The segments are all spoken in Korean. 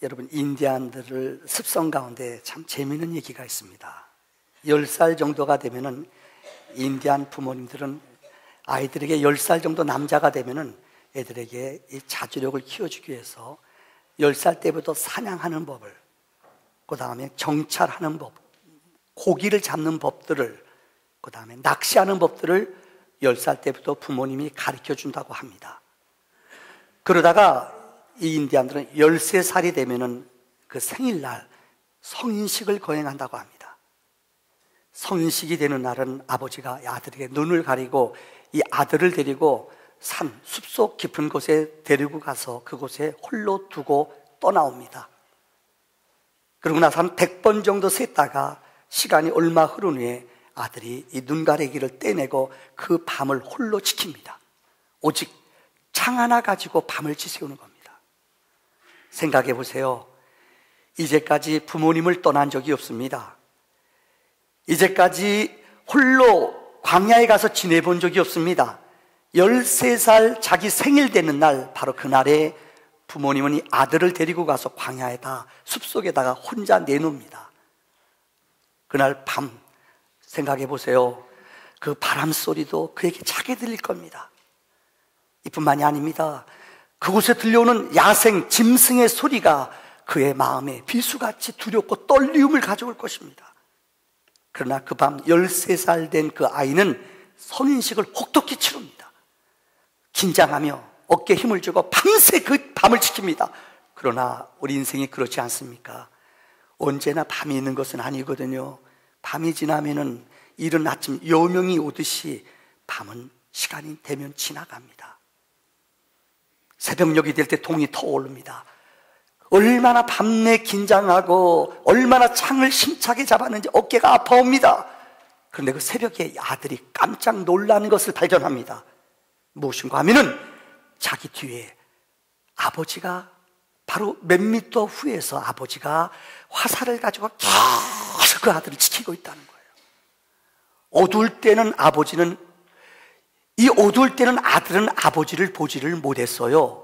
여러분, 인디안들을 습성 가운데 참 재미있는 얘기가 있습니다. 10살 정도가 되면은 인디안 부모님들은 아이들에게 10살 정도 남자가 되면은 애들에게 이 자주력을 키워주기 위해서 10살 때부터 사냥하는 법을, 그 다음에 정찰하는 법, 고기를 잡는 법들을, 그 다음에 낚시하는 법들을 10살 때부터 부모님이 가르쳐 준다고 합니다. 그러다가 이 인디안들은 13살이 되면은 그 생일날 성인식을 거행한다고 합니다. 성인식이 되는 날은 아버지가 아들에게 눈을 가리고 이 아들을 데리고 산, 숲속 깊은 곳에 데리고 가서 그곳에 홀로 두고 떠나옵니다. 그러고 나서 한 100번 정도 셌다가 시간이 얼마 흐른 후에 아들이 이 눈가리기를 떼내고 그 밤을 홀로 지킵니다. 오직 창 하나 가지고 밤을 지새우는 겁니다. 생각해 보세요. 이제까지 부모님을 떠난 적이 없습니다. 이제까지 홀로 광야에 가서 지내본 적이 없습니다. 13살 자기 생일 되는 날, 바로 그날에 부모님은 이 아들을 데리고 가서 광야에다, 숲속에다가 혼자 내놓습니다. 그날 밤 생각해 보세요. 그 바람 소리도 그에게 작게 들릴 겁니다. 이뿐만이 아닙니다. 그곳에 들려오는 야생 짐승의 소리가 그의 마음에 비수같이 두렵고 떨리움을 가져올 것입니다. 그러나 그 밤 13살 된 그 아이는 성인식을 혹독히 치릅니다. 긴장하며 어깨에 힘을 주고 밤새 그 밤을 지킵니다. 그러나 우리 인생이 그렇지 않습니까? 언제나 밤이 있는 것은 아니거든요. 밤이 지나면은 이른 아침 여명이 오듯이 밤은 시간이 되면 지나갑니다. 새벽녘이 될 때 동이 터오릅니다. 얼마나 밤내 긴장하고 얼마나 창을 힘차게 잡았는지 어깨가 아파옵니다. 그런데 그 새벽에 아들이 깜짝 놀라는 것을 발견합니다. 무엇인가 하면은 자기 뒤에 아버지가, 바로 몇 미터 후에서 아버지가 화살을 가지고 계속 그 아들을 지키고 있다는 거예요. 어두울 때는 아들은 아버지를 보지를 못했어요.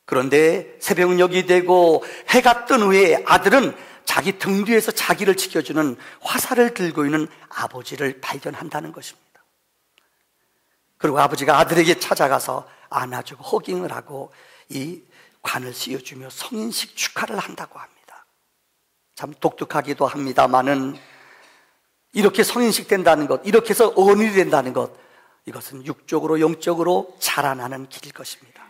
그런데 새벽녘이 되고 해가 뜬 후에 아들은 자기 등 뒤에서 자기를 지켜주는 화살을 들고 있는 아버지를 발견한다는 것입니다. 그리고 아버지가 아들에게 찾아가서 안아주고 허깅을 하고 이 관을 씌워주며 성인식 축하를 한다고 합니다. 참 독특하기도 합니다만은 이렇게 성인식 된다는 것, 이렇게 해서 어른이 된다는 것, 이것은 육적으로 영적으로 자라나는 길일 것입니다.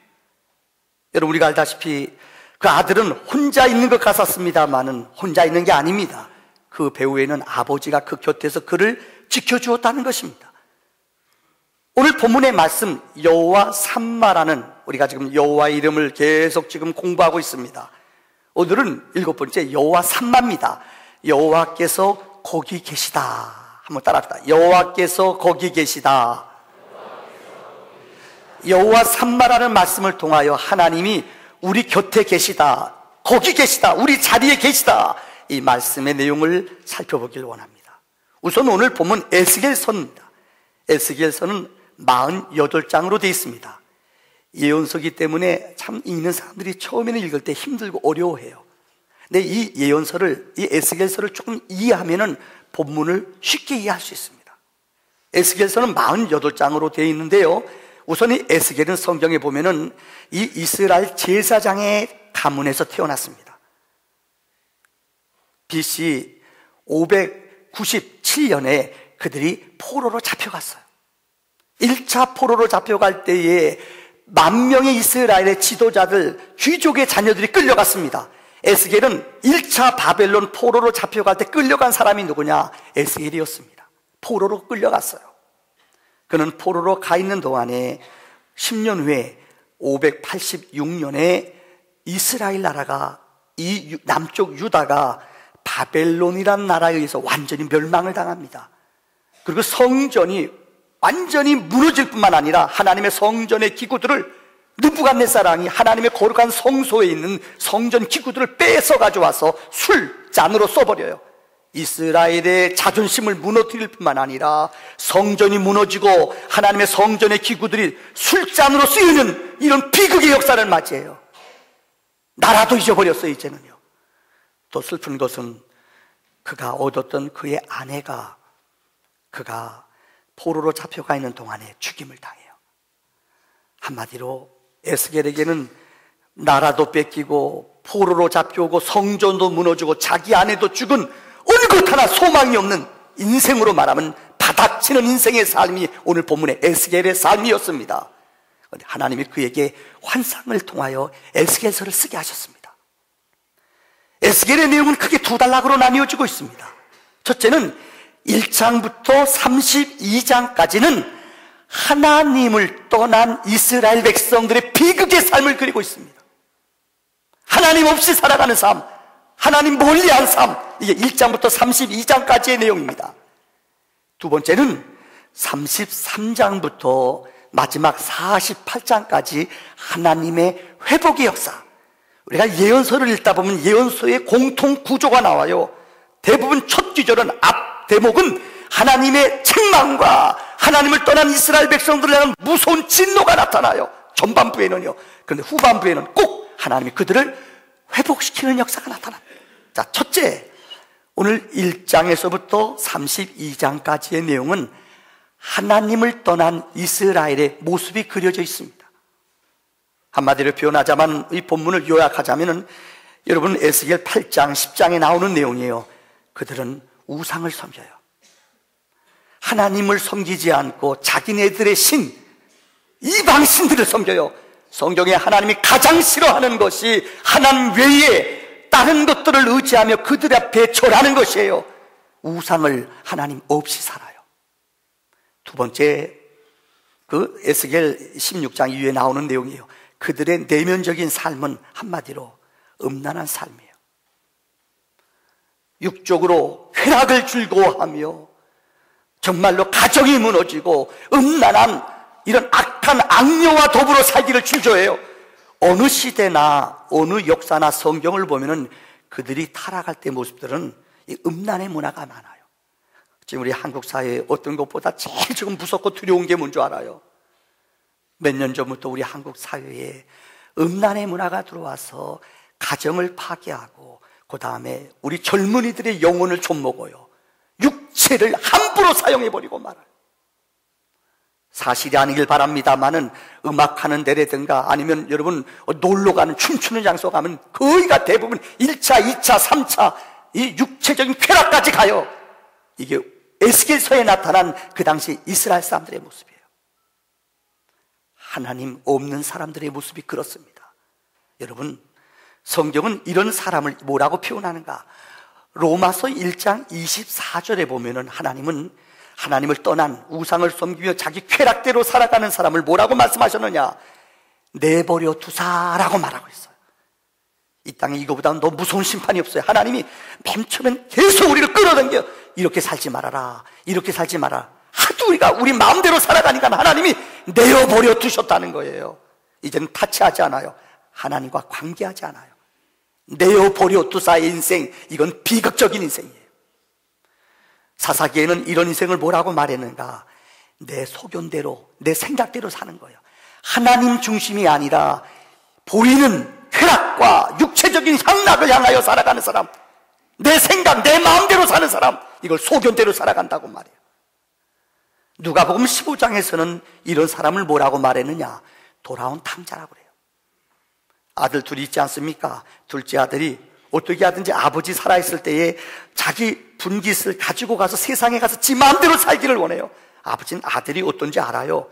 여러분, 우리가 알다시피 그 아들은 혼자 있는 것 같았습니다만은 혼자 있는 게 아닙니다. 그 배후에는 아버지가 그 곁에서 그를 지켜주었다는 것입니다. 오늘 본문의 말씀, 여호와 삼마라는, 우리가 지금 여호와의 이름을 계속 지금 공부하고 있습니다. 오늘은 7번째 여호와 삼마입니다. 여호와께서 거기 계시다. 한번 따라합시다. 여호와께서 거기 계시다. 여호와 삼마라는 말씀을 통하여 하나님이 우리 곁에 계시다, 거기 계시다, 우리 자리에 계시다, 이 말씀의 내용을 살펴보길 원합니다. 우선 오늘 본문 에스겔서입니다. 에스겔서는 48장으로 되어 있습니다. 예언서이기 때문에 참 읽는 사람들이 처음에는 읽을 때 힘들고 어려워해요. 근데 이 예언서를, 이 에스겔서를 조금 이해하면은 본문을 쉽게 이해할 수 있습니다. 에스겔서는 48장으로 되어 있는데요, 우선 이 에스겔은 성경에 보면은 이 이스라엘 제사장의 가문에서 태어났습니다. BC 597년에 그들이 포로로 잡혀갔어요. 1차 포로로 잡혀갈 때에 10,000명의 이스라엘의 지도자들, 귀족의 자녀들이 끌려갔습니다. 에스겔은 1차 바벨론 포로로 잡혀갈 때 끌려간 사람이 누구냐? 에스겔이었습니다. 포로로 끌려갔어요. 그는 포로로 가 있는 동안에 10년 후에 586년에 이스라엘 나라가, 이 남쪽 유다가 바벨론이란 나라에 의해서 완전히 멸망을 당합니다. 그리고 성전이 완전히 무너질 뿐만 아니라 하나님의 성전의 기구들을, 느부갓네살왕이 하나님의 거룩한 성소에 있는 성전 기구들을 뺏어 가져와서 술잔으로 써버려요. 이스라엘의 자존심을 무너뜨릴 뿐만 아니라 성전이 무너지고 하나님의 성전의 기구들이 술잔으로 쓰이는 이런 비극의 역사를 맞이해요. 나라도 잊어버렸어요. 이제는요. 또 슬픈 것은 그가 얻었던 그의 아내가 그가 포로로 잡혀가 있는 동안에 죽임을 당해요. 한마디로 에스겔에게는 나라도 뺏기고 포로로 잡혀오고 성전도 무너지고 자기 아내도 죽은 어느 것 하나 소망이 없는 인생으로 말하면 바닥치는 인생의 삶이 오늘 본문의 에스겔의 삶이었습니다. 그런데 하나님이 그에게 환상을 통하여 에스겔서를 쓰게 하셨습니다. 에스겔의 내용은 크게 두 단락으로 나뉘어지고 있습니다. 첫째는 1장부터 32장까지는 하나님을 떠난 이스라엘 백성들의 비극의 삶을 그리고 있습니다. 하나님 없이 살아가는 삶, 하나님 멀리한 삶, 이게 1장부터 32장까지의 내용입니다. 두 번째는 33장부터 마지막 48장까지 하나님의 회복의 역사. 우리가 예언서를 읽다 보면 예언서의 공통 구조가 나와요. 대부분 첫 구절은 앞 대목은 하나님의 책망과 하나님을 떠난 이스라엘 백성들을 향한 무서운 진노가 나타나요. 전반부에는요. 그런데 후반부에는 꼭 하나님이 그들을 회복시키는 역사가 나타납니다. 자, 첫째, 오늘 1장에서부터 32장까지의 내용은 하나님을 떠난 이스라엘의 모습이 그려져 있습니다. 한마디로 표현하자면 이 본문을 요약하자면 여러분 에스겔 8장, 10장에 나오는 내용이에요. 그들은 우상을 섬겨요. 하나님을 섬기지 않고 자기네들의 신, 이방 신들을 섬겨요. 성경에 하나님이 가장 싫어하는 것이 하나님 외에 다른 것들을 의지하며 그들 앞에 절하는 것이에요. 우상을 하나님 없이 살아요. 두 번째, 그 에스겔 16장 이후에 나오는 내용이에요. 그들의 내면적인 삶은 한마디로 음란한 삶이에요. 육적으로 쾌락을 즐거워하며 정말로 가정이 무너지고 음란한 이런 악한 악녀와 더불어 살기를 주저해요. 어느 시대나 어느 역사나 성경을 보면은 그들이 타락할 때 모습들은 이 음란의 문화가 많아요. 지금 우리 한국 사회에 어떤 것보다 제일 지금 무섭고 두려운 게 뭔지 알아요? 몇 년 전부터 우리 한국 사회에 음란의 문화가 들어와서 가정을 파괴하고 그 다음에 우리 젊은이들의 영혼을 좀먹어요. 육체를 함부로 사용해버리고 말아요. 사실이 아니길 바랍니다만은 음악하는 데라든가 아니면 여러분 놀러가는 춤추는 장소 가면 거의가 대부분 1차, 2차, 3차 이 육체적인 쾌락까지 가요. 이게 에스겔서에 나타난 그 당시 이스라엘 사람들의 모습이에요. 하나님 없는 사람들의 모습이 그렇습니다. 여러분, 성경은 이런 사람을 뭐라고 표현하는가? 로마서 1장 24절에 보면은 하나님은 하나님을 떠난 우상을 섬기며 자기 쾌락대로 살아가는 사람을 뭐라고 말씀하셨느냐? 내버려 두사라고 말하고 있어요. 이 땅에 이거보다는 더 무서운 심판이 없어요. 하나님이 맨 처음엔 계속 우리를 끌어당겨 이렇게 살지 말아라, 이렇게 살지 마라. 하도 우리가 우리 마음대로 살아가니까 하나님이 내어버려 두셨다는 거예요. 이제는 타치하지 않아요. 하나님과 관계하지 않아요. 내어버려 두사의 인생, 이건 비극적인 인생이에요. 사사기에는 이런 인생을 뭐라고 말했는가? 내 소견대로, 내 생각대로 사는 거예요. 하나님 중심이 아니라 보이는 쾌락과 육체적인 향락을 향하여 살아가는 사람, 내 생각, 내 마음대로 사는 사람, 이걸 소견대로 살아간다고 말해요. 누가복음 15장에서는 이런 사람을 뭐라고 말했느냐? 돌아온 탕자라고 그래요. 아들 둘이 있지 않습니까? 둘째 아들이 어떻게 하든지 아버지 살아있을 때에 자기 분깃을 가지고 가서 세상에 가서 지 마음대로 살기를 원해요. 아버지는 아들이 어떤지 알아요.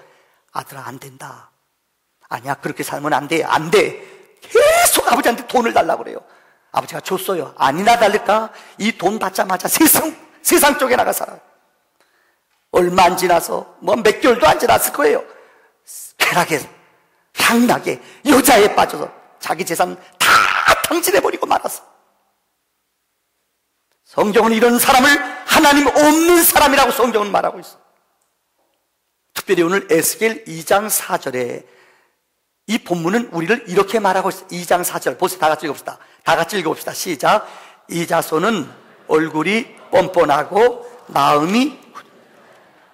아들아, 안 된다. 아니야, 그렇게 살면 안 돼. 안 돼. 계속 아버지한테 돈을 달라고 그래요. 아버지가 줬어요. 아니나 다를까 이 돈 받자마자 세상 쪽에 나가 살아요. 얼마 안 지나서 뭐 몇 개월도 안 지났을 거예요. 쾌락에 향락에 여자에 빠져서 자기 재산 다 탕진해버리고 말았어. 성경은 이런 사람을 하나님 없는 사람이라고 성경은 말하고 있어. 특별히 오늘 에스겔 2장 4절에 이 본문은 우리를 이렇게 말하고 있어요. 2장 4절 보세요. 다 같이 읽어봅시다. 다 같이 읽어봅시다. 시작. 이 자손은 얼굴이 뻔뻔하고 마음이,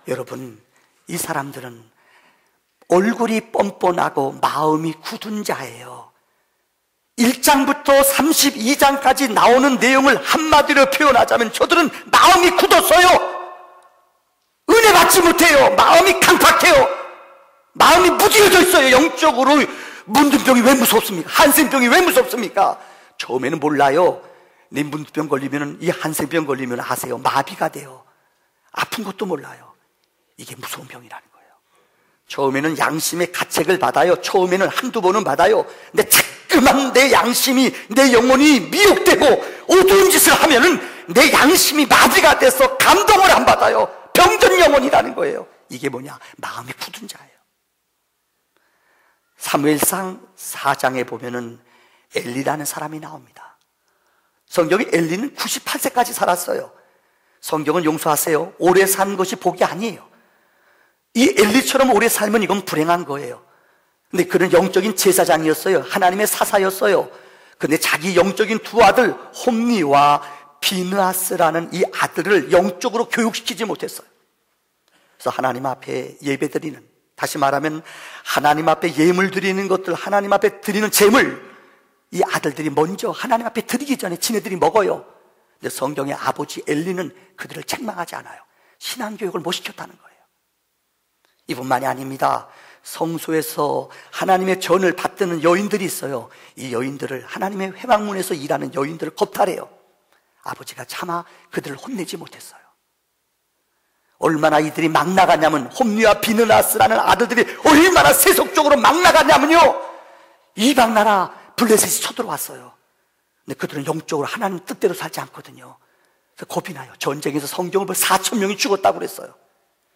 여러분, 이 사람들은 얼굴이 뻔뻔하고 마음이 굳은 자예요. 1장부터 32장까지 나오는 내용을 한마디로 표현하자면 저들은 마음이 굳었어요. 은혜 받지 못해요. 마음이 강팍해요. 마음이 무디어져 있어요. 영적으로. 문둥병이 왜 무섭습니까? 한센병이 왜 무섭습니까? 처음에는 몰라요. 네 문둥병 걸리면, 이 한센병 걸리면 아세요. 마비가 돼요. 아픈 것도 몰라요. 이게 무서운 병이라는 거예요. 처음에는 양심의 가책을 받아요. 처음에는 한두 번은 받아요. 근데 자꾸만 내 양심이, 내 영혼이 미혹되고 어두운 짓을 하면은 내 양심이 마비가 돼서 감동을 안 받아요. 병든 영혼이라는 거예요. 이게 뭐냐? 마음이 굳은 자예요. 사무엘상 4장에 보면은 엘리라는 사람이 나옵니다. 성경에 엘리는 98세까지 살았어요. 성경은 용서하세요. 오래 산 것이 복이 아니에요. 이 엘리처럼 오래 살면 이건 불행한 거예요. 근데 그는 영적인 제사장이었어요. 하나님의 사사였어요. 근데 자기 영적인 두 아들 홈니와 비느하스라는 이 아들을 영적으로 교육시키지 못했어요. 그래서 하나님 앞에 예배드리는, 다시 말하면 하나님 앞에 예물 드리는 것들, 하나님 앞에 드리는 제물, 이 아들들이 먼저 하나님 앞에 드리기 전에 지네들이 먹어요. 근데 성경의 아버지 엘리는 그들을 책망하지 않아요. 신앙교육을 못 시켰다는 거예요. 이뿐만이 아닙니다. 성소에서 하나님의 전을 받드는 여인들이 있어요. 이 여인들을, 하나님의 회막문에서 일하는 여인들을 겁탈해요. 아버지가 차마 그들을 혼내지 못했어요. 얼마나 이들이 막 나갔냐면, 홈리와 비느하스라는 아들들이 얼마나 세속적으로 막 나갔냐면요, 이방 나라 블레셋이 쳐들어왔어요. 근데 그들은 영적으로 하나님 뜻대로 살지 않거든요. 그래서 겁이 나요. 전쟁에서 성경을 볼 4,000명이 죽었다고 그랬어요.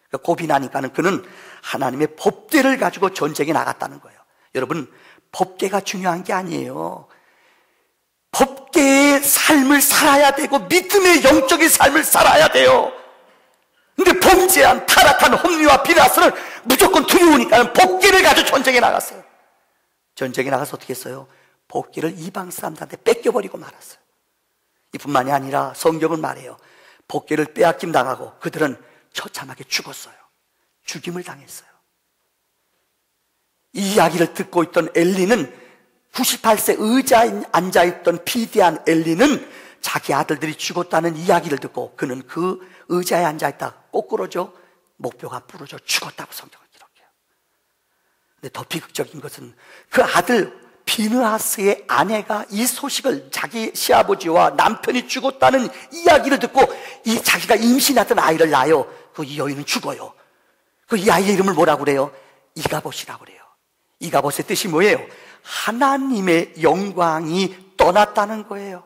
그러니까 겁이 나니까는 그는 하나님의 법궤를 가지고 전쟁에 나갔다는 거예요. 여러분, 법궤가 중요한 게 아니에요. 법궤의 삶을 살아야 되고 믿음의 영적인 삶을 살아야 돼요. 근데 범죄한 타락한 홈리와 비느하스는 무조건 두려우니까 법궤를 가지고 전쟁에 나갔어요. 전쟁에 나가서 어떻게 했어요? 법궤를 이방 사람들한테 뺏겨버리고 말았어요. 이뿐만이 아니라 성경은 말해요. 법궤를 빼앗김 당하고 그들은 처참하게 죽었어요. 죽임을 당했어요. 이 이야기를 듣고 있던 엘리는, 98세 의자에 앉아있던 비대한 엘리는 자기 아들들이 죽었다는 이야기를 듣고 그는 그 의자에 앉아있다 거꾸로죠. 목뼈가 부러져 죽었다고 성경을 기록해요. 근데 더 비극적인 것은 그 아들 비느하스의 아내가 이 소식을, 자기 시아버지와 남편이 죽었다는 이야기를 듣고 이 자기가 임신했던 아이를 낳아요. 그 이 여인은 죽어요. 그 이 아이의 이름을 뭐라고 그래요? 이가봇이라고 그래요. 이가봇의 뜻이 뭐예요? 하나님의 영광이 떠났다는 거예요.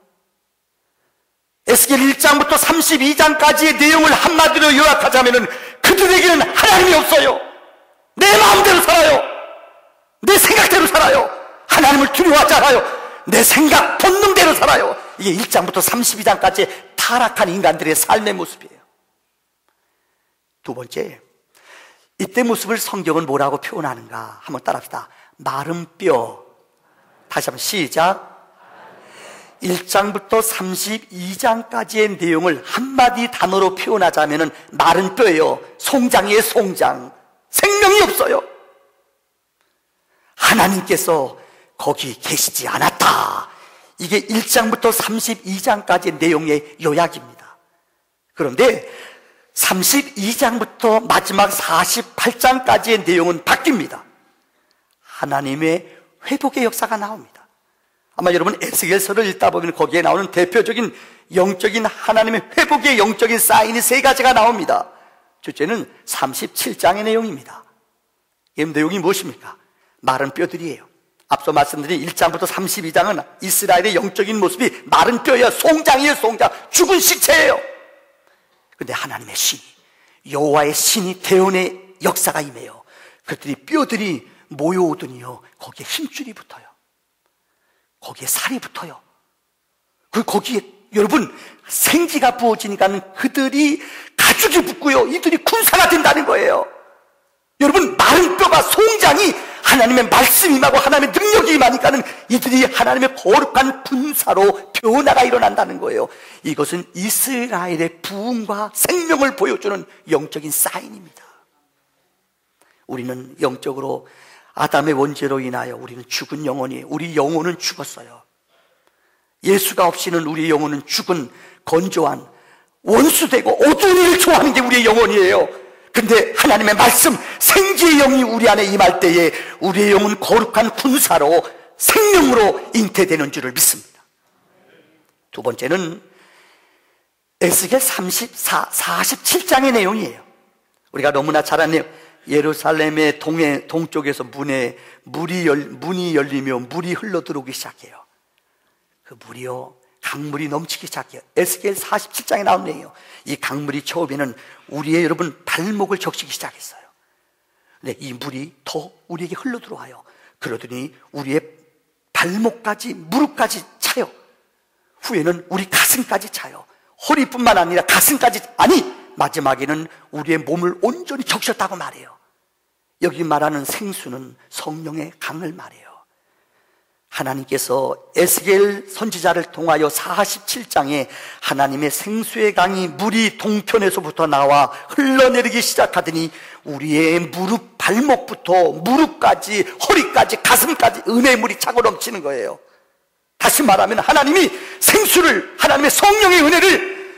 에스겔 1장부터 32장까지의 내용을 한마디로 요약하자면 그들에게는 하나님이 없어요. 내 마음대로 살아요. 내 생각대로 살아요. 하나님을 두려워하지 않아요. 내 생각 본능대로 살아요. 이게 1장부터 32장까지 타락한 인간들의 삶의 모습이에요. 두 번째, 이때 모습을 성경은 뭐라고 표현하는가 한번 따라합시다. 마른 뼈. 다시 한번 시작. 1장부터 32장까지의 내용을 한마디 단어로 표현하자면 마른 뼈예요. 송장이에요. 송장. 생명이 없어요. 하나님께서 거기 계시지 않았다. 이게 1장부터 32장까지의 내용의 요약입니다. 그런데 32장부터 마지막 48장까지의 내용은 바뀝니다. 하나님의 회복의 역사가 나옵니다. 아마 여러분 에스겔서를 읽다 보면 거기에 나오는 대표적인 영적인 하나님의 회복의 영적인 사인이 세 가지가 나옵니다. 첫째는 37장의 내용입니다. 이 내용이 무엇입니까? 마른 뼈들이에요. 앞서 말씀드린 1장부터 32장은 이스라엘의 영적인 모습이 마른 뼈예요. 송장이에요. 송장. 죽은 시체예요. 근데 하나님의 신, 여호와의 신이 대언의 역사가 임해요. 그들이 뼈들이 모여오더니요, 거기에 힘줄이 붙어요. 거기에 살이 붙어요. 거기에 여러분 생기가 부어지니까 그들이 가죽이 붙고요, 이들이 군사가 된다는 거예요. 여러분, 마른 뼈가, 송장이 하나님의 말씀이 임하고 하나님의 능력이 임하니까는 이들이 하나님의 거룩한 군사로 변화가 일어난다는 거예요. 이것은 이스라엘의 부흥과 생명을 보여주는 영적인 사인입니다. 우리는 영적으로 아담의 원죄로 인하여 우리는 죽은 영혼이에요. 우리 영혼은 죽었어요. 예수가 없이는 우리의 영혼은 죽은 건조한 원수되고 어두운 일을 좋아하는 게 우리의 영혼이에요. 근데 하나님의 말씀 생기의 영이 우리 안에 임할 때에 우리의 영은 거룩한 군사로 생명으로 잉태되는 줄을 믿습니다. 두 번째는 에스겔 47장의 내용이에요. 우리가 너무나 잘 아는 내용. 예루살렘의 동쪽에서 문이 열리며 물이 흘러들어오기 시작해요. 그 물이요, 강물이 넘치기 시작해요. 에스겔 47장에 나온 내용이에요. 이 강물이 처음에는 우리의 여러분 발목을 적시기 시작했어요. 근데 이 물이 더 우리에게 흘러들어와요. 그러더니 우리의 발목까지, 무릎까지 차요. 후에는 우리 가슴까지 차요. 허리뿐만 아니라 가슴까지, 아니 마지막에는 우리의 몸을 온전히 적셨다고 말해요. 여기 말하는 생수는 성령의 강을 말해요. 하나님께서 에스겔 선지자를 통하여 47장에 하나님의 생수의 강이 물이 동편에서부터 나와 흘러내리기 시작하더니 우리의 무릎, 발목부터 무릎까지, 허리까지, 가슴까지 은혜의 물이 차고 넘치는 거예요. 다시 말하면 하나님이 생수를, 하나님의 성령의 은혜를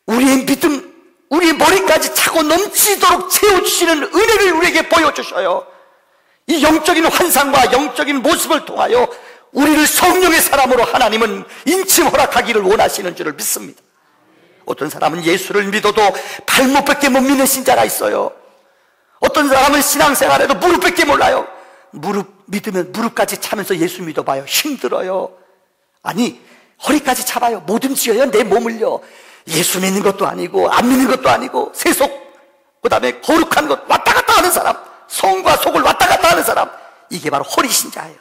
우리의 믿음, 우리의 머리까지 차고 넘치도록 채워주시는 은혜를 우리에게 보여주셔요. 이 영적인 환상과 영적인 모습을 통하여 우리를 성령의 사람으로 하나님은 인침 허락하기를 원하시는 줄을 믿습니다. 어떤 사람은 예수를 믿어도 발목밖에 못 믿는 신자가 있어요. 어떤 사람은 신앙생활에도 무릎밖에 몰라요. 무릎 믿으면 무릎까지 차면서 예수 믿어봐요. 힘들어요. 아니 허리까지 차봐요. 못 움직여요. 내 몸을요. 예수 믿는 것도 아니고 안 믿는 것도 아니고 세속, 그 다음에 거룩한 것 왔다 갔다 하는 사람, 성과 속을 왔다 갔다 하는 사람, 이게 바로 허리신자예요.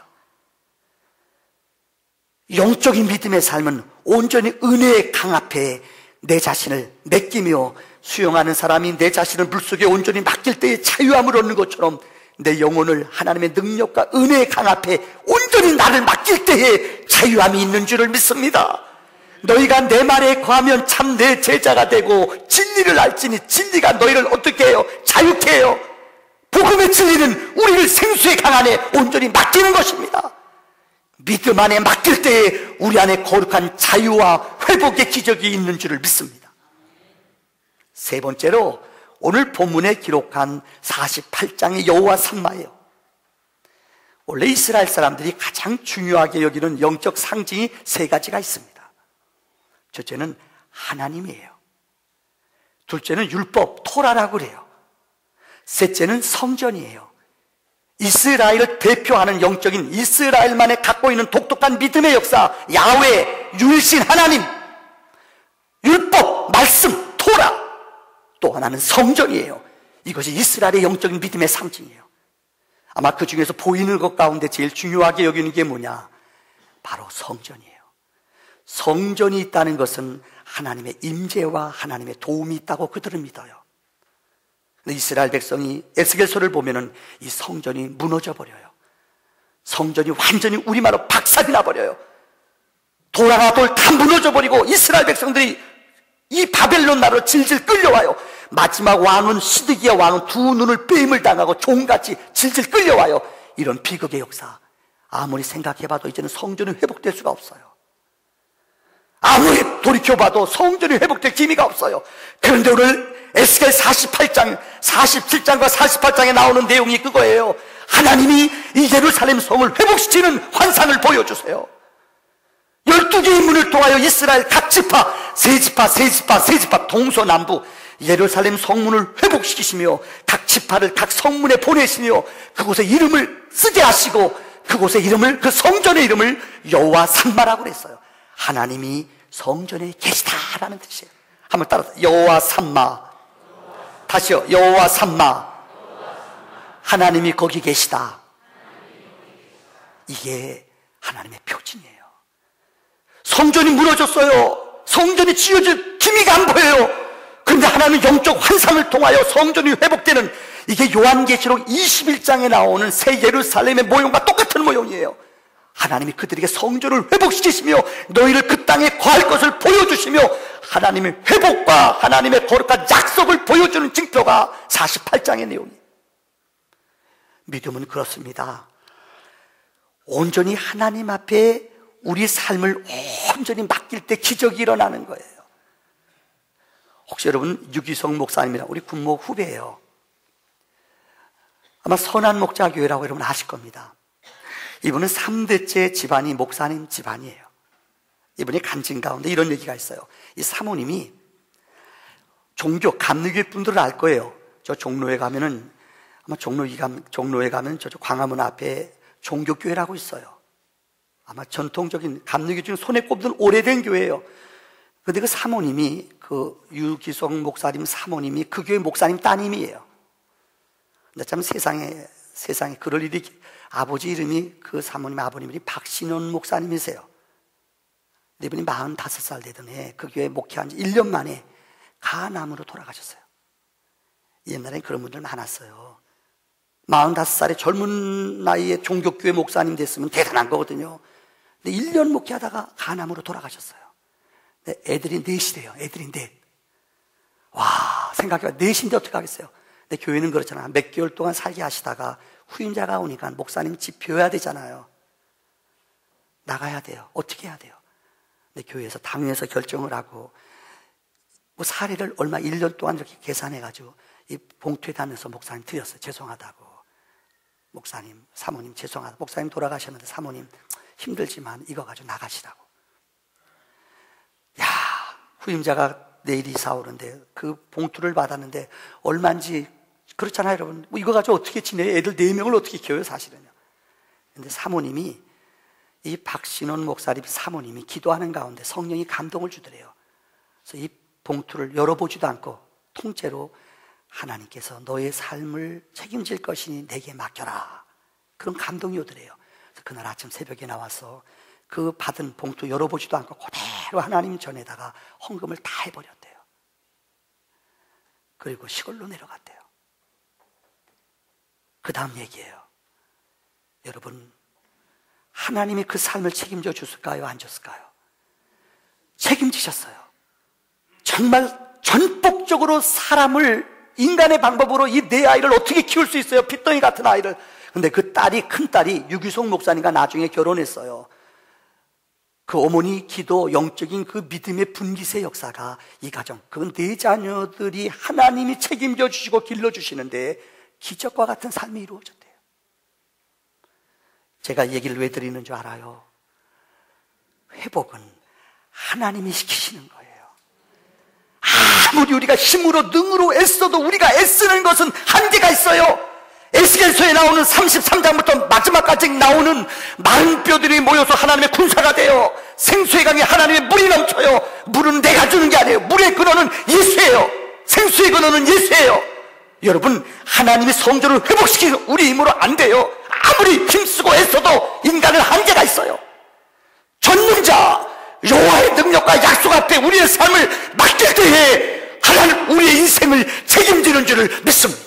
영적인 믿음의 삶은 온전히 은혜의 강 앞에 내 자신을 맡기며 수용하는 사람이 내 자신을 물속에 온전히 맡길 때에 자유함을 얻는 것처럼 내 영혼을 하나님의 능력과 은혜의 강 앞에 온전히 나를 맡길 때에 자유함이 있는 줄을 믿습니다. 너희가 내 말에 거하면 참 내 제자가 되고 진리를 알지니 진리가 너희를 어떻게 해요? 자유케 해요. 복음의 진리는 우리를 생수의 강 안에 온전히 맡기는 것입니다. 믿음 안에 맡길 때에 우리 안에 거룩한 자유와 회복의 기적이 있는 줄을 믿습니다. 세 번째로 오늘 본문에 기록한 48장의 여호와 삼마예요. 원래 이스라엘 사람들이 가장 중요하게 여기는 영적 상징이 세 가지가 있습니다. 첫째는 하나님이에요. 둘째는 율법, 토라라고 그래요. 셋째는 성전이에요. 이스라엘을 대표하는 영적인 이스라엘만의 갖고 있는 독특한 믿음의 역사, 야훼, 유일신 하나님, 율법, 말씀, 토라, 또 하나는 성전이에요. 이것이 이스라엘의 영적인 믿음의 상징이에요. 아마 그 중에서 보이는 것 가운데 제일 중요하게 여기는 게 뭐냐? 바로 성전이에요. 성전이 있다는 것은 하나님의 임재와 하나님의 도움이 있다고 그들은 믿어요. 이스라엘 백성이 에스겔서를 보면은 이 성전이 무너져 버려요. 성전이 완전히 우리말로 박살이 나버려요. 돌아가 돌 다 무너져 버리고 이스라엘 백성들이 이 바벨론 나라로 질질 끌려와요. 마지막 왕은 시드기야 왕은 두 눈을 빼임을 당하고 종같이 질질 끌려와요. 이런 비극의 역사 아무리 생각해봐도 이제는 성전이 회복될 수가 없어요. 아무리 돌이켜봐도 성전이 회복될 기미가 없어요. 그런데 오늘 에스겔 48장, 47장과 48장에 나오는 내용이 그거예요. 하나님이 이 예루살렘 성을 회복시키는 환상을 보여주세요. 12개의 문을 통하여 이스라엘 각 지파, 세 지파 동서남북 예루살렘 성문을 회복시키시며 각 지파를 각 성문에 보내시며 그곳에 이름을 쓰게 하시고 그곳의 이름을, 그 성전의 이름을 여호와 삼마라고 그랬어요. 하나님이 성전에 계시다라는 뜻이에요. 한번 따라서 여호와 삼마. 다시요. 여호와 삼마. 하나님이 거기 계시다. 이게 하나님의 표징이에요. 성전이 무너졌어요. 성전이 지어질 기미가 안 보여요. 그런데 하나님은 영적 환상을 통하여 성전이 회복되는, 이게 요한계시록 21장에 나오는 새 예루살렘의 모형과 똑같은 모형이에요. 하나님이 그들에게 성전을 회복시키시며 너희를 그 땅에 거할 것을 보여주시며 하나님의 회복과 하나님의 거룩한 약속을 보여주는 징표가 48장의 내용이에요. 믿음은 그렇습니다. 온전히 하나님 앞에 우리 삶을 온전히 맡길 때 기적이 일어나는 거예요. 혹시 여러분 유기성 목사님이랑 우리 군목 후배예요. 아마 선한 목자 교회라고 여러분 아실 겁니다. 이분은 3대째 집안이 목사님 집안이에요. 이분이 간증 가운데 이런 얘기가 있어요. 이 사모님이 종교 감리교회 분들은 알 거예요. 저 종로에 가면은 아마 종로에 가면 저쪽 광화문 앞에 종교교회라고 있어요. 아마 전통적인 감리교 중에 손에 꼽는 오래된 교회예요. 근데 그 사모님이, 그 유기성 목사님 사모님이 그 교회 목사님 따님이에요. 근데 참 세상에 그럴 일이, 아버지 이름이, 그 사모님 아버님 이름이 박신원 목사님이세요. 근데 이분이 45살 되던 해 그 교회 목회한 지 1년 만에 간암으로 돌아가셨어요. 옛날엔 그런 분들 많았어요. 45살의 젊은 나이에 종교교회 목사님 됐으면 대단한 거거든요. 근데 1년 목회하다가 간암으로 돌아가셨어요. 근데 애들이 넷이래요. 애들이 넷. 와, 생각해봐. 넷인데 어떻게 하겠어요? 근데 교회는 그렇잖아. 몇 개월 동안 살게 하시다가 후임자가 오니까 목사님 집 비워야 되잖아요. 나가야 돼요. 어떻게 해야 돼요? 근데 교회에서 당회에서 결정을 하고 뭐 사례를 얼마 1년 동안 이렇게 계산해가지고 이 봉투에 담아서 목사님 드렸어요. 죄송하다고. 목사님, 사모님 죄송하다. 목사님 돌아가셨는데 사모님 힘들지만 이거 가지고 나가시라고. 야, 후임자가 내일 이사 오는데 그 봉투를 받았는데 얼마인지 그렇잖아요, 여러분. 뭐 이거 가지고 어떻게 지내요? 애들 4명을 어떻게 키워요, 사실은요. 근데 사모님이, 이 박신원 목사님 사모님이 기도하는 가운데 성령이 감동을 주더래요. 그래서 이 봉투를 열어보지도 않고 통째로 하나님께서 너의 삶을 책임질 것이니 내게 맡겨라. 그런 감동이 오더래요. 그래서 그날 아침 새벽에 나와서 그 받은 봉투 열어보지도 않고 그대로 하나님 전에다가 헌금을 다 해버렸대요. 그리고 시골로 내려갔대요. 그 다음 얘기예요. 여러분, 하나님이 그 삶을 책임져 줬을까요? 안 줬을까요? 책임지셨어요. 정말 전폭적으로 사람을 인간의 방법으로 이 내 아이를 어떻게 키울 수 있어요? 핏덩이 같은 아이를. 근데 그 딸이, 큰딸이 유기성 목사님과 나중에 결혼했어요. 그 어머니 기도, 영적인 그 믿음의 분기세 역사가 이 가정, 그 네 자녀들이 하나님이 책임져 주시고 길러주시는데 기적과 같은 삶이 이루어졌대요. 제가 이 얘기를 왜 드리는 줄 알아요? 회복은 하나님이 시키시는 거예요. 아무리 우리가 힘으로 능으로 애써도 우리가 애쓰는 것은 한계가 있어요. 에스겔서에 나오는 33장부터 마지막까지 나오는 마른 뼈들이 모여서 하나님의 군사가 되어 생수의 강에 하나님의 물이 넘쳐요. 물은 내가 주는 게 아니에요. 물의 근원은 예수예요. 생수의 근원은 예수예요. 여러분, 하나님이 성전을 회복시키는 우리 힘으로 안 돼요. 아무리 힘쓰고 애써도 인간은 한계가 있어요. 전능자 여호와의 능력과 약속 앞에 우리의 삶을 맡길 때에 하나님 우리의 인생을 책임지는 줄을 믿습니다.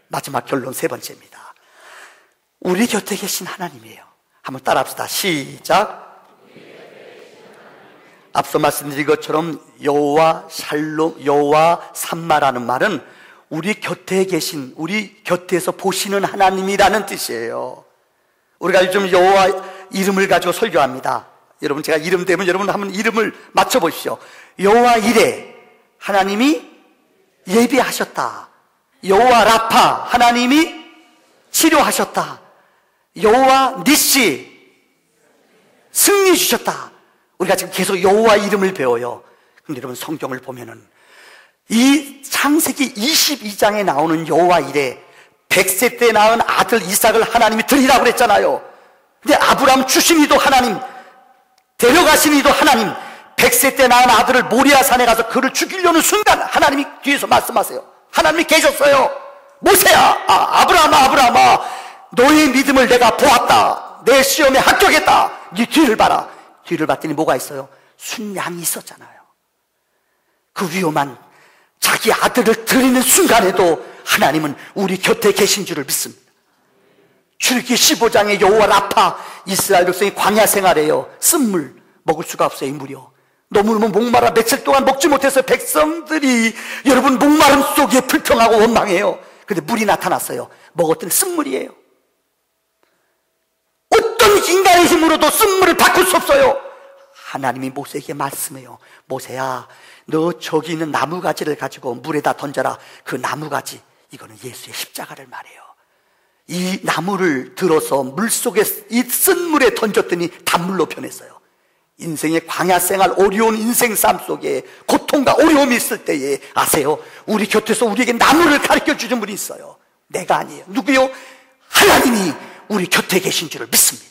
마지막 결론 세 번째입니다. 우리 곁에 계신 하나님이에요. 한번 따라합시다. 시작. 앞서 말씀드린 것처럼 여호와 샬롬, 여호와 삼마라는 말은 우리 곁에 계신, 우리 곁에서 보시는 하나님이라는 뜻이에요. 우리가 요즘 여호와 이름을 가지고 설교합니다. 여러분, 제가 이름 되면 여러분 한번 이름을 맞춰보십시오. 여호와 이레, 하나님이 예비하셨다. 여호와 라파, 하나님이 치료하셨다. 여호와 니시, 승리 주셨다. 우리가 지금 계속 여호와 이름을 배워요. 근데 여러분, 성경을 보면은 이 창세기 22장에 나오는 여호와 이레, 100세 때 낳은 아들 이삭을 하나님이 드리라고 그랬잖아요. 근데 아브라함 주신 이도 하나님, 데려가신 이도 하나님, 100세 때 낳은 아들을 모리아산에 가서 그를 죽이려는 순간 하나님이 뒤에서 말씀하세요. 하나님이 계셨어요. 모세야, 아브라함아, 너의 믿음을 내가 보았다. 내 시험에 합격했다. 네 뒤를 봐라. 뒤를 봤더니 뭐가 있어요? 순양이 있었잖아요. 그 위험한 자기 아들을 드리는 순간에도 하나님은 우리 곁에 계신 줄을 믿습니다. 출애굽기 15장에 여호와 라파, 이스라엘 백성이 광야 생활해요. 쓴물 먹을 수가 없어요. 이 물이요. 너무 목마라 며칠 동안 먹지 못해서 백성들이 여러분 목마름 속에 불평하고 원망해요. 근데 물이 나타났어요. 먹었더니 쓴물이에요. 어떤 인간 손발의 힘으로도 쓴물을 바꿀 수 없어요. 하나님이 모세에게 말씀해요. 모세야, 너 저기 있는 나무가지를 가지고 물에다 던져라. 그 나무가지, 이거는 예수의 십자가를 말해요. 이 나무를 들어서 물속에 이 쓴물에 던졌더니 단물로 변했어요. 인생의 광야생활, 어려운 인생 삶 속에 고통과 어려움이 있을 때에 아세요? 우리 곁에서 우리에게 나무를 가르쳐주는 분이 있어요. 내가 아니에요. 누구요? 하나님이 우리 곁에 계신 줄을 믿습니다.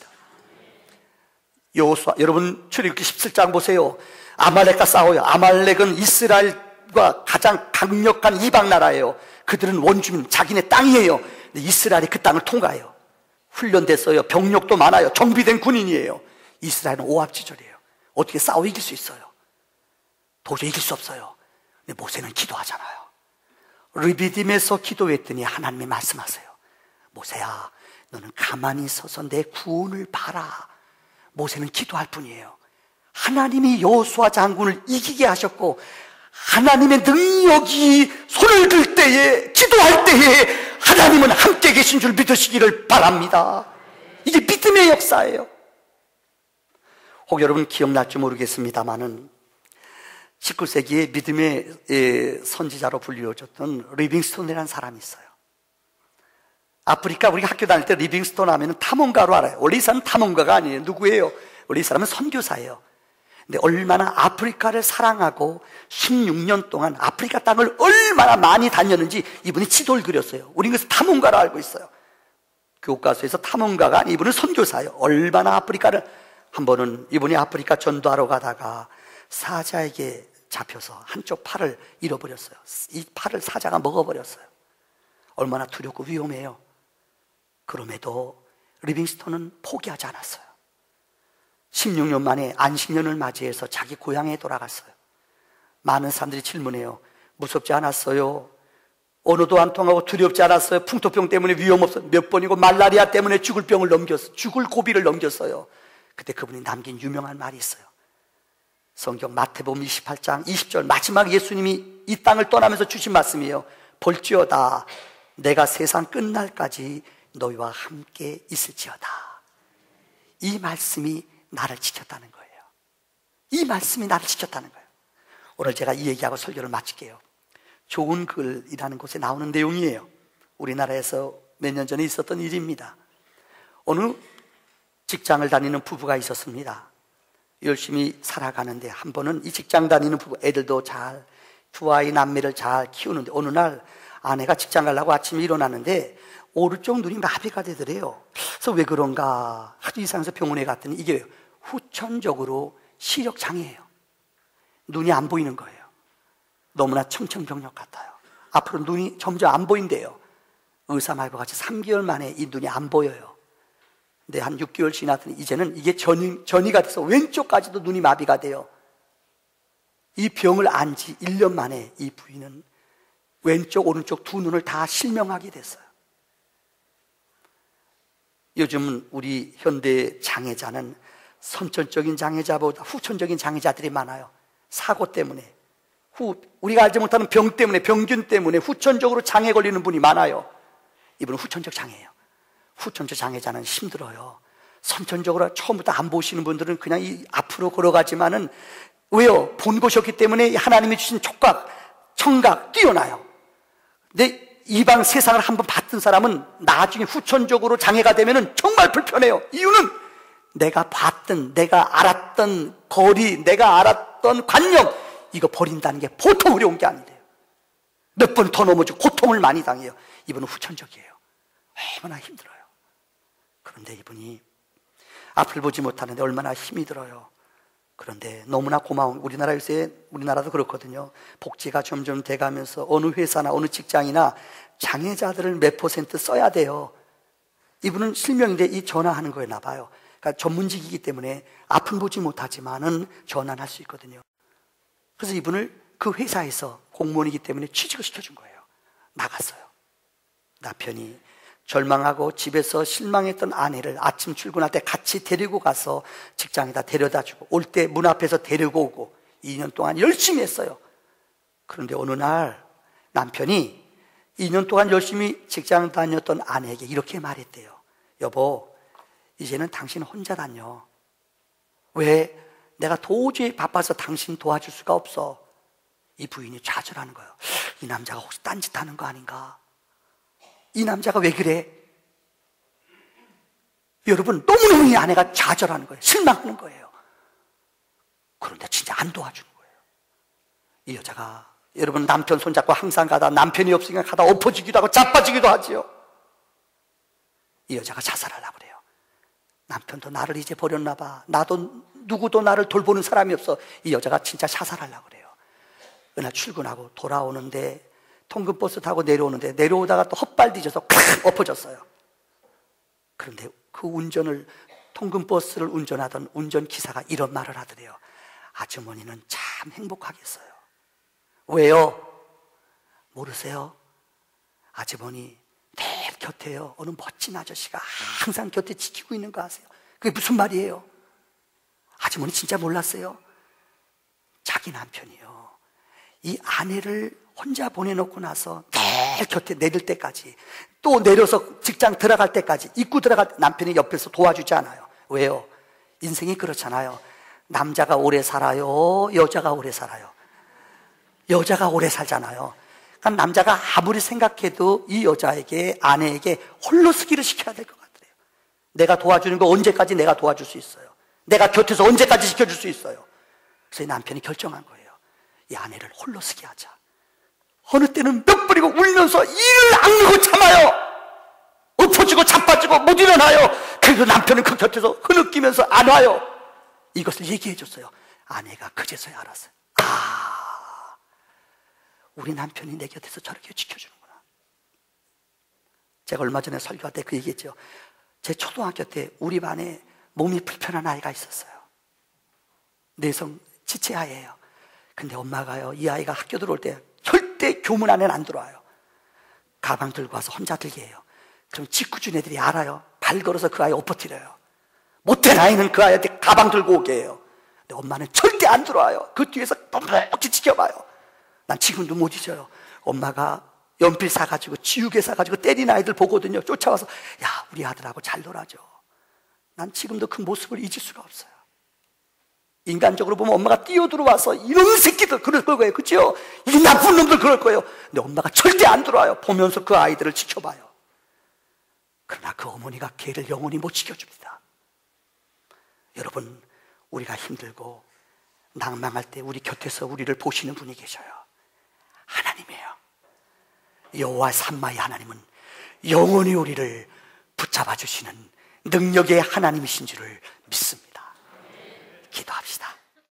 여호수아, 여러분 출애굽기 17장 보세요. 아말렉과 싸워요. 아말렉은 이스라엘과 가장 강력한 이방 나라예요. 그들은 원주민, 자기네 땅이에요. 근데 이스라엘이 그 땅을 통과해요. 훈련됐어요. 병력도 많아요. 정비된 군인이에요. 이스라엘은 오합지졸이에요. 어떻게 싸워 이길 수 있어요? 도저히 이길 수 없어요. 근데 모세는 기도하잖아요. 르비딤에서 기도했더니 하나님이 말씀하세요. 모세야, 너는 가만히 서서 내 구원을 봐라. 모세는 기도할 뿐이에요. 하나님이 여호수아 장군을 이기게 하셨고, 하나님의 능력이 손을 들 때에, 기도할 때에 하나님은 함께 계신 줄 믿으시기를 바랍니다. 이게 믿음의 역사예요. 혹 여러분 기억날지 모르겠습니다만은 19세기에 믿음의 선지자로 불리워졌던 리빙스톤이라는 사람이 있어요. 아프리카, 우리가 학교 다닐 때 리빙스톤 하면 탐험가로 알아요. 원래 이 사람은 탐험가가 아니에요. 누구예요? 원래 이 사람은 선교사예요. 근데 얼마나 아프리카를 사랑하고 16년 동안 아프리카 땅을 얼마나 많이 다녔는지 이분이 지도를 그렸어요. 우리는 그래서 탐험가로 알고 있어요. 교과서에서 탐험가가 아니, 이분은 선교사예요. 얼마나 아프리카를, 한 번은 이분이 아프리카 전도하러 가다가 사자에게 잡혀서 한쪽 팔을 잃어버렸어요. 이 팔을 사자가 먹어버렸어요. 얼마나 두렵고 위험해요. 그럼에도 리빙스톤은 포기하지 않았어요. 16년 만에 안식년을 맞이해서 자기 고향에 돌아갔어요. 많은 사람들이 질문해요. 무섭지 않았어요? 언어도 안 통하고 두렵지 않았어요? 풍토병 때문에 위험 없어요. 몇 번이고 말라리아 때문에 죽을 고비를 넘겼어요. 그때 그분이 남긴 유명한 말이 있어요. 성경 마태복음 28장 20절 마지막 예수님이 이 땅을 떠나면서 주신 말씀이에요. 볼지어다 내가 세상 끝날까지 너희와 함께 있을지어다. 이 말씀이 나를 지켰다는 거예요. 이 말씀이 나를 지켰다는 거예요. 오늘 제가 이 얘기하고 설교를 마칠게요. 좋은 글이라는 곳에 나오는 내용이에요. 우리나라에서 몇 년 전에 있었던 일입니다. 어느 직장을 다니는 부부가 있었습니다. 열심히 살아가는데 한 번은 이 직장 다니는 부부, 애들도 잘, 두 아이 남매를 잘 키우는데 어느 날 아내가 직장 가려고 아침에 일어났는데 오른쪽 눈이 마비가 되더래요. 그래서 왜 그런가 하도 이상해서 병원에 갔더니 이게 후천적으로 시력장애예요. 눈이 안 보이는 거예요. 너무나 청천벽력 같아요. 앞으로 눈이 점점 안 보인대요. 의사 말과 같이 3개월 만에 이 눈이 안 보여요. 근데 한 6개월 지났더니 이제는 이게 전이가 돼서 왼쪽까지도 눈이 마비가 돼요. 이 병을 안 지 1년 만에 이 부인은 왼쪽 오른쪽 두 눈을 다 실명하게 됐어요. 요즘은 우리 현대 장애자는 선천적인 장애자보다 후천적인 장애자들이 많아요. 사고 때문에, 우리가 알지 못하는 병 때문에, 병균 때문에 후천적으로 장애 걸리는 분이 많아요. 이분은 후천적 장애예요. 후천적 장애자는 힘들어요. 선천적으로 처음부터 안 보시는 분들은 그냥 이 앞으로 걸어가지만은 왜요? 본 것이었기 때문에 하나님이 주신 촉각, 청각 뛰어나요. 근데 이방 세상을 한번 봤던 사람은 나중에 후천적으로 장애가 되면은 정말 불편해요. 이유는 내가 봤던, 내가 알았던 거리, 내가 알았던 관념, 이거 버린다는 게 보통 어려운 게 아니래요. 몇 번 더 넘어지고 고통을 많이 당해요. 이분은 후천적이에요. 얼마나 힘들어요. 그런데 이분이 앞을 보지 못하는데 얼마나 힘이 들어요. 그런데 너무나 고마운, 우리나라 요새, 우리나라도 그렇거든요. 복지가 점점 돼가면서 어느 회사나 어느 직장이나 장애자들을 몇 % 써야 돼요. 이분은 실명인데 이 전화하는 거였나 봐요. 그러니까 전문직이기 때문에 앞은 보지 못하지만은 전화를 할 수 있거든요. 그래서 이분을 그 회사에서 공무원이기 때문에 취직을 시켜준 거예요. 나갔어요. 남편이 절망하고 집에서 실망했던 아내를 아침 출근할 때 같이 데리고 가서 직장에다 데려다 주고 올 때 문 앞에서 데리고 오고 2년 동안 열심히 했어요. 그런데 어느 날 남편이 2년 동안 열심히 직장 다녔던 아내에게 이렇게 말했대요. 여보, 이제는 당신 혼자다녀. 왜? 내가 도저히 바빠서 당신 도와줄 수가 없어. 이 부인이 좌절하는 거예요. 이 남자가 혹시 딴짓하는 거 아닌가? 이 남자가 왜 그래? 여러분, 너무너무 이 아내가 좌절하는 거예요. 실망하는 거예요. 그런데 진짜 안 도와주는 거예요. 이 여자가, 여러분, 남편 손잡고 항상 가다 남편이 없으니까 가다 엎어지기도 하고 자빠지기도 하지요. 이 여자가 자살하려고 그래요. 남편도 나를 이제 버렸나 봐. 나도 누구도 나를 돌보는 사람이 없어. 이 여자가 진짜 자살하려고 그래요. 그날 출근하고 돌아오는데 통근버스 타고 내려오는데 내려오다가 또 헛발 뒤져서 콱 엎어졌어요. 그런데 그 통근버스를 운전하던 운전기사가 이런 말을 하더래요. 아주머니는 참 행복하겠어요. 왜요? 모르세요? 아주머니 늘 곁에요. 어느 멋진 아저씨가 항상 곁에 지키고 있는 거 아세요? 그게 무슨 말이에요? 아주머니 진짜 몰랐어요? 자기 남편이요. 이 아내를 혼자 보내놓고 나서 늘 곁에 내릴 때까지, 또 내려서 직장 들어갈 때까지, 입구 들어갈 때 남편이 옆에서 도와주지 않아요. 왜요? 인생이 그렇잖아요. 남자가 오래 살아요? 여자가 오래 살아요? 여자가 오래 살잖아요. 그러니까 남자가 아무리 생각해도 이 여자에게, 아내에게 홀로서기를 시켜야 될 것 같아요. 내가 도와주는 거 언제까지 내가 도와줄 수 있어요? 내가 곁에서 언제까지 지켜줄 수 있어요? 그래서 이 남편이 결정한 거예요. 이 아내를 홀로서기 하자. 어느 때는 몇 번이고 울면서 이를 악물고 참아요. 엎어지고 자빠지고 못 일어나요. 그래도 남편은 그 곁에서 흐느끼면서 안 와요. 이것을 얘기해 줬어요. 아내가 그제서야 알았어요. 우리 남편이 내 곁에서 저렇게 지켜주는구나. 제가 얼마 전에 설교할 때 그 얘기했죠. 제 초등학교 때 우리 반에 몸이 불편한 아이가 있었어요. 내성 지체아이예요. 근데 엄마가요, 이 아이가 학교 들어올 때 절대 교문 안에는 안 들어와요. 가방 들고 와서 혼자 들게 해요. 그럼 직구준 애들이 알아요. 발 걸어서 그 아이 엎어뜨려요. 못된 아이는 그 아이한테 가방 들고 오게 해요. 근데 엄마는 절대 안 들어와요. 그 뒤에서 넉넉히 지켜봐요. 난 지금도 못 잊어요. 엄마가 연필 사가지고 지우개 사가지고 때린 아이들 보거든요. 쫓아와서 야, 우리 아들하고 잘 놀아줘. 난 지금도 그 모습을 잊을 수가 없어요. 인간적으로 보면 엄마가 뛰어들어와서 이놈 새끼들 그럴 거예요. 그렇죠? 이 나쁜 놈들 그럴 거예요. 근데 엄마가 절대 안 들어와요. 보면서 그 아이들을 지켜봐요. 그러나 그 어머니가 걔를 영원히 못 지켜줍니다. 여러분, 우리가 힘들고 낭망할 때 우리 곁에서 우리를 보시는 분이 계셔요. 하나님이에요. 여호와 삼마의 하나님은 영원히 우리를 붙잡아 주시는 능력의 하나님이신 줄을